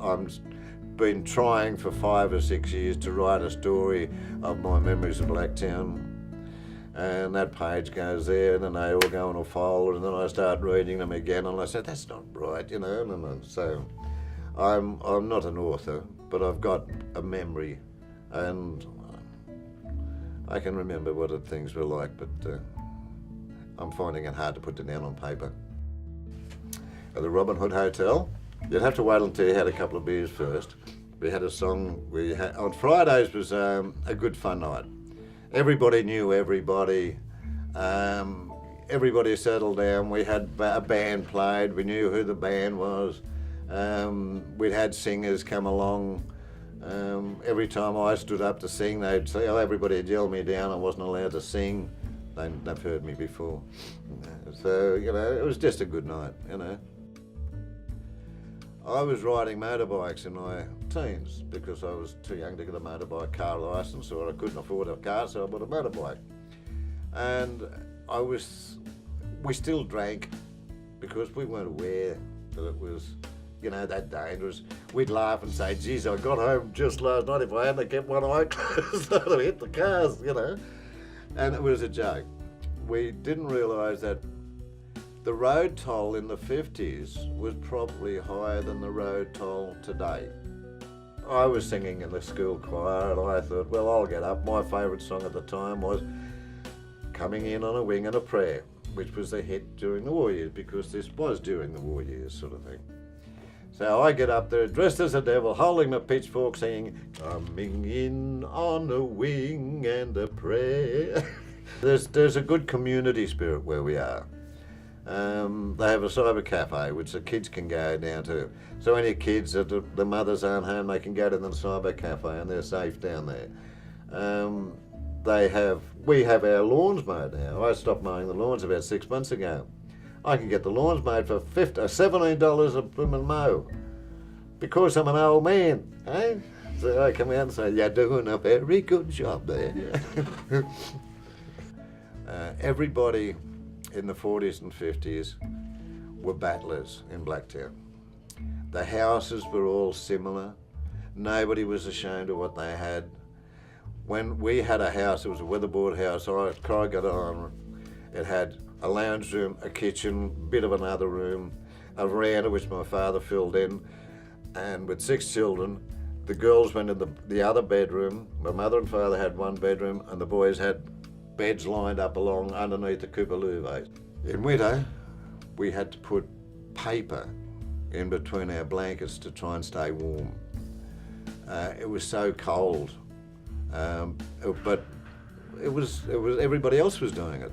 I'm been trying for 5 or 6 years to write a story of my memories of Blacktown. And that page goes there, and then they all go in a folder, and then I start reading them again, and I said, that's not right, you know. And so I'm not an author, but I've got a memory, and I can remember what things were like, but I'm finding it hard to put it down on paper. At the Robin Hood Hotel, you'd have to wait until you had a couple of beers first. We had a song, on Fridays was a good fun night. Everybody knew everybody. Everybody settled down. We had a band played. We knew who the band was. We'd had singers come along. Every time I stood up to sing, they'd say, oh, everybody would yell me down. I wasn't allowed to sing. They've heard me before. So, you know, it was just a good night, you know. I was riding motorbikes in my teens because I was too young to get a motorbike car licence, or I couldn't afford a car, so I bought a motorbike. And we still drank because we weren't aware that it was, you know, that dangerous. We'd laugh and say, geez, I got home just last night. If I hadn't kept one eye closed, I'd have hit the cars, you know. And it was a joke. We didn't realise that the road toll in the 50s was probably higher than the road toll today. I was singing in the school choir, and I thought, well, I'll get up. My favourite song at the time was Coming In on a Wing and a Prayer, which was a hit during the war years, because this was during the war years sort of thing. So I get up there dressed as a devil, holding my pitchfork, singing, coming in on a wing and a prayer. There's a good community spirit where we are. They have a cyber cafe which the kids can go down to. So any kids that the mothers aren't home, they can go to the cyber cafe and they're safe down there. We have our lawns mowed now. I stopped mowing the lawns about 6 months ago. I can get the lawns mowed for $17 a blooming mow because I'm an old man, eh? So I come out and say, you're doing a very good job there. Everybody in the 40s and 50s were battlers in Blacktown. The houses were all similar. Nobody was ashamed of what they had. When we had a house, it was a weatherboard house. I got on. It had a lounge room, a kitchen, bit of another room, a veranda which my father filled in, and with 6 children, the girls went in the other bedroom. My mother and father had one bedroom, and the boys had beds lined up along underneath the Cooper-Louvet. In winter, we had to put paper in between our blankets to try and stay warm. It was so cold, but it was everybody else was doing it.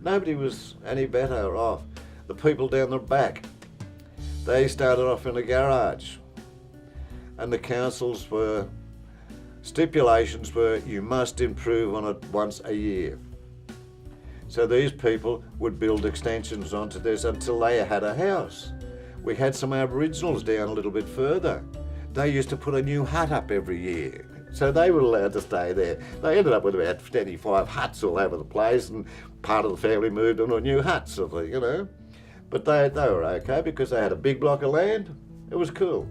Nobody was any better off. The people down the back, they started off in a garage, and the councils were, stipulations were, you must improve on it once a year. So these people would build extensions onto this until they had a house. We had some Aboriginals down a little bit further. They used to put a new hut up every year, so they were allowed to stay there. They ended up with about 25 huts all over the place, and part of the family moved into a new hut, sort of, you know. But they were okay because they had a big block of land. It was cool.